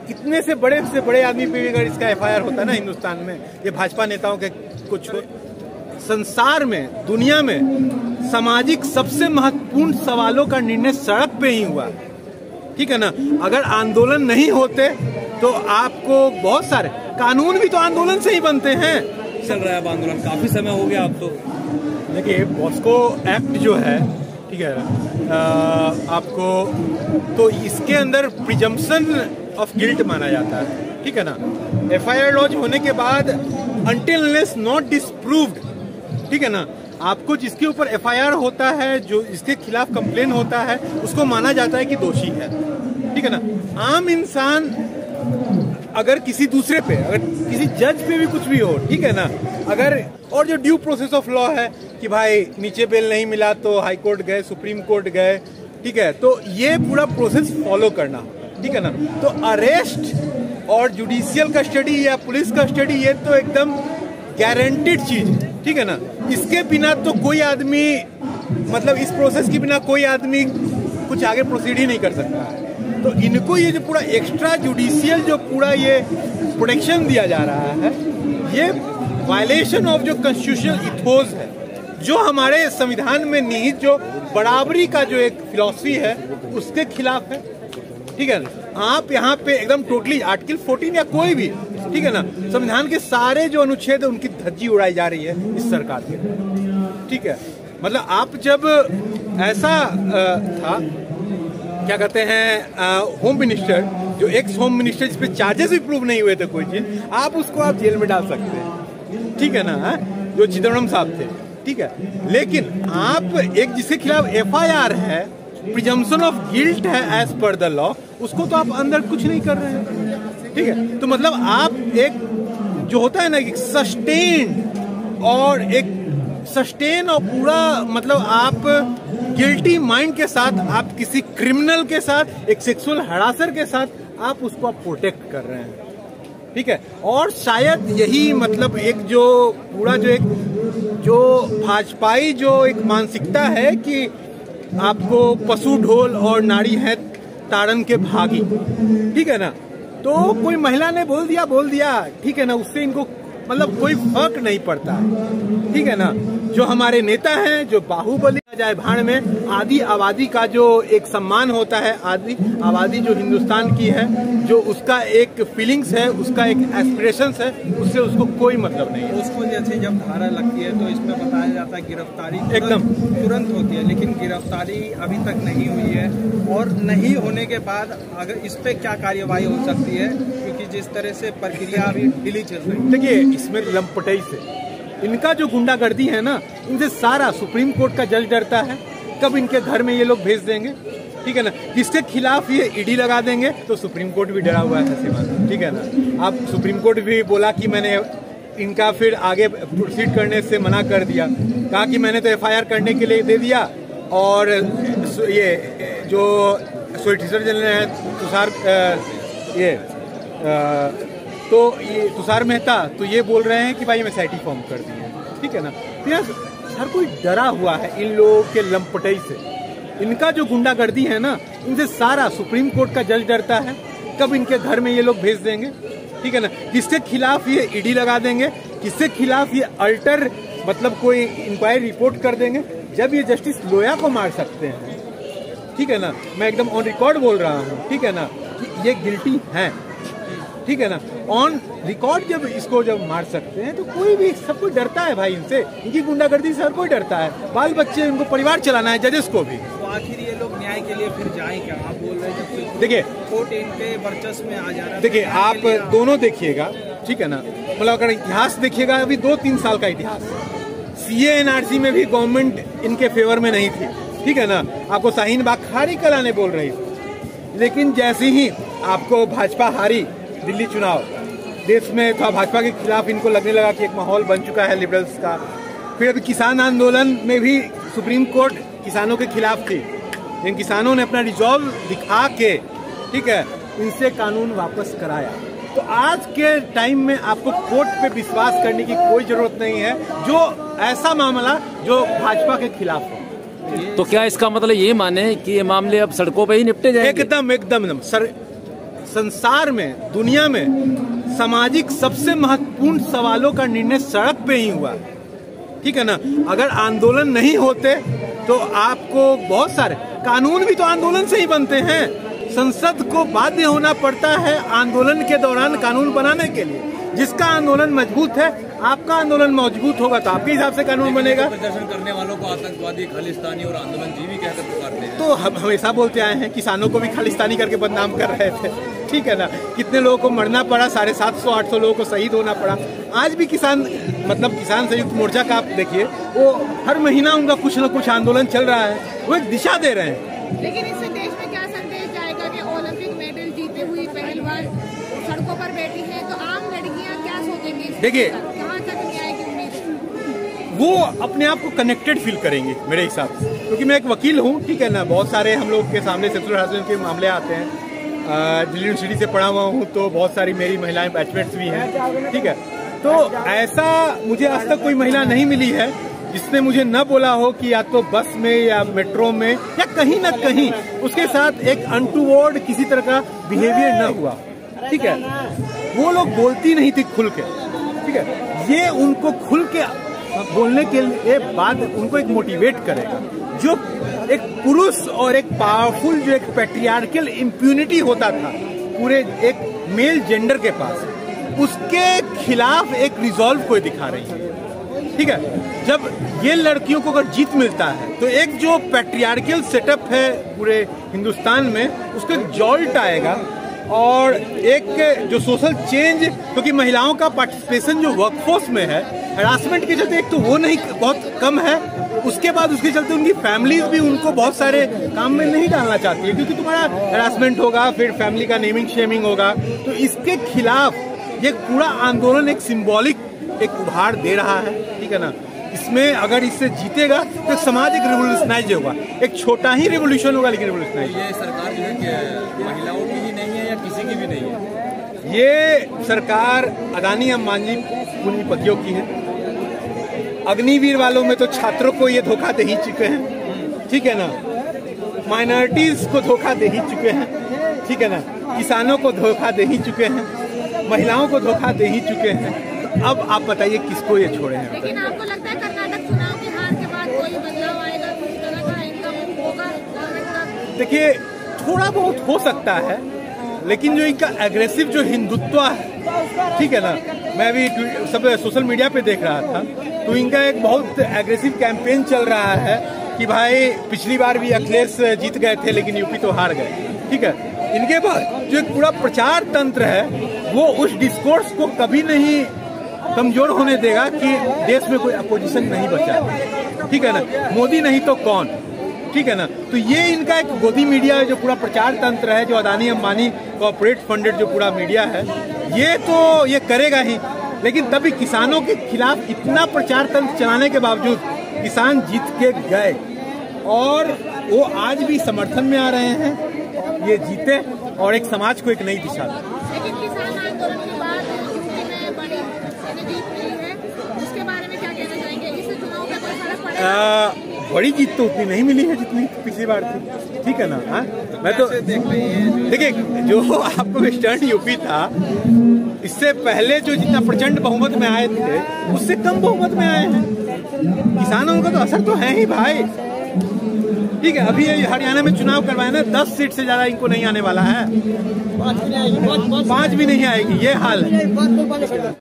इतने से बड़े आदमी पे भी अगर इसका एफआईआर होता ना हिंदुस्तान में, ये भाजपा नेताओं के कुछ संसार में, दुनिया में सामाजिक सबसे महत्वपूर्ण सवालों का निर्णय सड़क पे ही हुआ, ठीक है ना। अगर आंदोलन नहीं होते तो आपको बहुत सारे कानून भी तो आंदोलन से ही बनते हैं। चल रहा है आंदोलन, काफी समय हो गया अब तो। देखिए पॉस्को एक्ट जो है, ठीक है, आपको तो इसके अंदर प्रिजम्पशन ऑफ गिल्ट माना जाता है, ठीक है ना। एफआईआर लॉन्च होने के बाद अनटिल अनलेस नॉट डिस्प्रूव्ड, ठीक है ना, आपको जिसके ऊपर एफआईआर होता है, जो इसके खिलाफ कंप्लेन होता है, उसको माना जाता है कि दोषी है, ठीक है ना। आम इंसान अगर किसी दूसरे पे, अगर किसी जज पे भी कुछ भी हो, ठीक है ना, अगर और जो ड्यू प्रोसेस ऑफ लॉ है कि भाई नीचे बेल नहीं मिला तो हाई कोर्ट गए, सुप्रीम कोर्ट गए, ठीक है, तो ये पूरा प्रोसेस फॉलो करना, ठीक है ना। तो अरेस्ट और जुडिशियल कस्टडी या पुलिस कस्टडी ये तो एकदम गारंटीड चीज है, ठीक है ना। इसके बिना तो कोई आदमी, मतलब इस प्रोसेस के बिना कोई आदमी कुछ आगे प्रोसीड ही नहीं कर सकता है। तो इनको ये जो पूरा एक्स्ट्रा जुडिशियल जो पूरा ये प्रोटेक्शन दिया जा रहा है, ये वायलेशन ऑफ जो कॉन्स्टिट्यूशनल इथोस है, जो हमारे संविधान में निहित जो बराबरी का जो एक फिलॉसफी है, उसके खिलाफ है, ठीक है ना। आप यहाँ पे एकदम टोटली आर्टिकल 14 या कोई भी, ठीक है ना, संविधान के सारे जो अनुच्छेद है उनकी धज्जी उड़ाई जा रही है इस सरकार के, ठीक है। मतलब आप जब ऐसा था, क्या कहते हैं, होम मिनिस्टर, जो एक्स होम मिनिस्टर जिसपे चार्जेस भी प्रूव नहीं हुए थे कोई चीज, आप उसको आप जेल में डाल सकते हैं, ठीक है ना, जो चिदम्बरम साहब थे, ठीक है। लेकिन आप एक जिसके खिलाफ एफआईआर है, प्रिजम्पशन ऑफ गिल्ट है एज पर द लॉ, उसको तो आप अंदर कुछ नहीं कर रहे हैं, ठीक है। तो मतलब आप एक जो होता है ना कि सस्टेन और पूरा, मतलब आप गिल्टी माइंड के साथ, आप किसी क्रिमिनल के साथ, एक सेक्सुअल हरासर के साथ आप उसको आप प्रोटेक्ट कर रहे हैं, ठीक है। और शायद यही मतलब एक जो पूरा जो भाजपाई जो एक मानसिकता है कि आपको पशु ढोल और नारी है ताड़न के भागी, ठीक है ना। तो कोई महिला ने बोल दिया, ठीक है ना, उससे इनको मतलब कोई फर्क नहीं पड़ता है, ठीक है ना। जो हमारे नेता हैं, जो बाहुबली जाए भाड़ में, आदि आबादी का जो एक सम्मान होता है, आदि आबादी जो हिंदुस्तान की है, जो उसका एक फीलिंग्स है, उसका एक एस्पिरेशंस है, उससे उसको कोई मतलब नहीं है। उसको जैसे जब धारा लगती है तो इसमें बताया जाता है गिरफ्तारी एकदम तुरंत होती है, लेकिन गिरफ्तारी अभी तक नहीं हुई है। और नहीं होने के बाद अगर इस पे क्या कार्यवाही हो सकती है, क्योंकि जिस तरह से प्रक्रिया अभी ढीली चल रही है। देखिए इसमें लंपटई से इनका जो गुंडागर्दी है ना, इनसे सारा सुप्रीम कोर्ट का जज डरता है, कब इनके घर में ये लोग भेज देंगे, ठीक है ना। किसके खिलाफ ये ईडी लगा देंगे, तो सुप्रीम कोर्ट भी डरा हुआ है सीमा, ठीक है ना। अब सुप्रीम कोर्ट भी बोला कि मैंने इनका फिर आगे प्रोसीड करने से मना कर दिया, कहा कि मैंने तो एफआईआर करने के लिए दे दिया, और ये जो सोलिसिटर जनरल है तुषार मेहता, तो ये बोल रहे हैं कि भाई हमें एसआईटी फॉर्म कर दी है, ठीक है ना। हर कोई डरा हुआ है इन लोगों के लंपटई से। इनका जो गुंडागर्दी है ना, इनसे सारा सुप्रीम कोर्ट का जज डरता है, कब इनके घर में ये लोग भेज देंगे, ठीक है ना। किसके खिलाफ ये ईडी लगा देंगे, किसके खिलाफ ये अल्टर मतलब कोई इंक्वायरी रिपोर्ट कर देंगे, जब ये जस्टिस लोया को मार सकते हैं, ठीक है ना। मैं एकदम ऑन रिकॉर्ड बोल रहा हूँ, ठीक है ना, कि ये गिल्टी है, ठीक है ना। ऑन रिकॉर्ड जब इसको जब मार सकते हैं तो कोई भी, सब कोई डरता है भाई इनसे, इनकी गुंडागर्दी से हर कोई डरता है। बाल बच्चे, उनको परिवार चलाना है, जजेस को भी। तो आखिर ये लोग न्याय के लिए फिर जाएं क्या? आप बोल रहे हैं देखिए कोर्ट इनके वर्चस्व में आ जा रहा है। देखिए आप दोनों देखिएगा, ठीक है ना, मतलब अगर इतिहास देखिएगा, अभी 2-3 साल का इतिहास, सीए एनआरसी में भी गवर्नमेंट इनके फेवर में नहीं थी, ठीक है ना। आपको शाहीन बाग खारी कलाने बोल रही थी, लेकिन जैसे ही आपको भाजपा हारी दिल्ली चुनाव, देश में था भाजपा के खिलाफ, इनको लगने लगा कि एक माहौल बन चुका है लिबरल्स का। फिर अभी किसान आंदोलन में भी सुप्रीम कोर्ट किसानों के खिलाफ थी, लेकिन किसानों ने अपना रिजॉल्व दिखा के, ठीक है, इनसे कानून वापस कराया। तो आज के टाइम में आपको कोर्ट पे विश्वास करने की कोई जरूरत नहीं है, जो ऐसा मामला जो भाजपा के खिलाफ हो। तो क्या इसका मतलब ये माने कि ये मामले अब सड़कों पे ही निपटे जाएंगे? एकदम संसार में, दुनिया में सामाजिक सबसे महत्वपूर्ण सवालों का निर्णय सड़क पे ही हुआ, ठीक है ना। अगर आंदोलन नहीं होते तो आपको बहुत सारे कानून भी तो आंदोलन से ही बनते हैं। संसद को बाध्य होना पड़ता है आंदोलन के दौरान कानून बनाने के लिए। जिसका आंदोलन मजबूत है, आपका आंदोलन मजबूत होगा तो आपके हिसाब से कानून बनेगा। प्रदर्शन करने वालों को आतंकवादी, खालिस्तानी और आंदोलनजीवी कहकर पुकारते हैं। तो हम हमेशा बोलते आए हैं, किसानों को भी खालिस्तानी करके बदनाम कर रहे थे, ठीक है ना। कितने लोगों को मरना पड़ा, 750-800 लोगों को शहीद होना पड़ा। आज भी किसान संयुक्त मोर्चा का आप देखिए, वो हर महीना उनका कुछ न कुछ आंदोलन चल रहा है, वो एक दिशा दे रहे हैं। लेकिन इससे देश में क्या संदेश जाएगा कि ओलंपिक मेडल जीते हुई पहलवान सड़कों पर बैठी है, तो आम लड़कियां क्या सोचेंगी? देखिए, कहाँ तक न्याय की उम्मीद? वो अपने आप को कनेक्टेड फील करेंगे मेरे हिसाब से, क्योंकि मैं एक वकील हूँ, ठीक है ना। बहुत सारे हम लोग के सामने सेक्सुअल हरासमेंट के मामले आते हैं। दिल्ली यूनिवर्सिटी से पढ़ा हुआ हूँ, तो बहुत सारी मेरी महिलाएं बैचमेट्स भी हैं, ठीक है। तो ऐसा मुझे आज तक कोई महिला नहीं मिली है जिसने मुझे न बोला हो कि या तो बस में या मेट्रो में या कहीं ना कहीं उसके साथ एक अनटूवर्ड किसी तरह का बिहेवियर न हुआ, ठीक है। वो लोग बोलती नहीं थी खुल के, ठीक है। ये उनको खुल के बोलने के लिए बाद उनको एक मोटिवेट करेगा। जो एक पुरुष और एक पावरफुल, जो एक पैट्रियार्कल इम्प्यूनिटी होता था पूरे एक मेल जेंडर के पास, उसके खिलाफ एक रिजॉल्व को दिखा रही है, ठीक है। जब ये लड़कियों को अगर जीत मिलता है तो एक जो पैट्रियार्कल सेटअप है पूरे हिंदुस्तान में, उसको एक जॉल्ट आएगा और एक जो सोशल चेंज, क्योंकि महिलाओं का पार्टिसिपेशन जो वर्कफोर्स में है हरासमेंट के चलते, एक तो वो नहीं बहुत कम है, उसके बाद उसके चलते उनकी फैमिलीज भी उनको बहुत सारे काम में नहीं डालना चाहती है, क्योंकि तुम्हारा हरासमेंट होगा, फिर फैमिली का नेमिंग शेमिंग होगा। तो इसके खिलाफ ये पूरा आंदोलन एक सिंबॉलिक एक उभार दे रहा है, ठीक है ना। इसमें अगर इससे जीतेगा तो समाज एक रिवोल्यूशनाइज होगा, एक छोटा ही रिवोल्यूशन होगा लेकिन रिवोल्यूशनाइज। ये सरकार जो है महिलाओं की ही नहीं है या किसी की भी नहीं है? ये सरकार अदानी अंबानी पूंजीपतियों की है। अग्निवीर वालों में तो छात्रों को ये धोखा दे ही चुके हैं, ठीक है ना। माइनॉरिटीज को धोखा दे ही चुके हैं, ठीक है ना। किसानों को धोखा दे ही चुके हैं, महिलाओं को धोखा दे ही चुके हैं। अब आप बताइए किसको ये छोड़े हैं? लेकिन आपको लगता है कर्नाटक चुनाव की हार के बाद कोई बदलाव आएगा, किसी तरह का इनकम होगा गवर्नमेंट का? देखिए, थोड़ा बहुत हो सकता है, लेकिन जो इनका एग्रेसिव जो हिंदुत्व है, ठीक है ना। मैं भी सब सोशल मीडिया पे देख रहा था, तो इनका एक बहुत एग्रेसिव कैंपेन चल रहा है कि भाई पिछली बार भी अखिलेश जीत गए थे लेकिन यूपी तो हार गए, ठीक है। इनके बाद जो एक पूरा प्रचार तंत्र है वो उस डिस्कोर्स को कभी नहीं कमजोर होने देगा कि देश में कोई अपोजिशन नहीं बचा, ठीक है ना। मोदी नहीं तो कौन, ठीक है ना। तो ये इनका एक गोदी मीडिया है, जो पूरा प्रचार तंत्र है, जो अदानी अंबानी कॉर्पोरेट फंडेड जो पूरा मीडिया है, ये तो ये करेगा ही। लेकिन तभी किसानों के खिलाफ इतना प्रचार तंत्र चलाने के बावजूद किसान जीत के गए और वो आज भी समर्थन में आ रहे हैं। ये जीते और एक समाज को एक नई दिशा दें। लेकिन किसान आंदोलन के बाद यूपी में बड़ी जीत मिली है, उसके बारे में क्या कहना चाहेंगे? इससे चुनाव का कोई फर्क पड़ेगा? बड़ी जीत तो उतनी नहीं मिली है जितनी पिछली बार थी, ठीक है ना। हाँ, मैं तो देखिए, जो आपको वेस्टर्न यूपी था, इससे पहले जो जितना प्रचंड बहुमत में आए थे उससे कम बहुमत में आए हैं। किसानों का तो असर तो है ही भाई, ठीक है। अभी हरियाणा में चुनाव करवाए ना, 10 सीट से ज्यादा इनको नहीं आने वाला है, 5 भी नहीं आएगी, ये हाल है।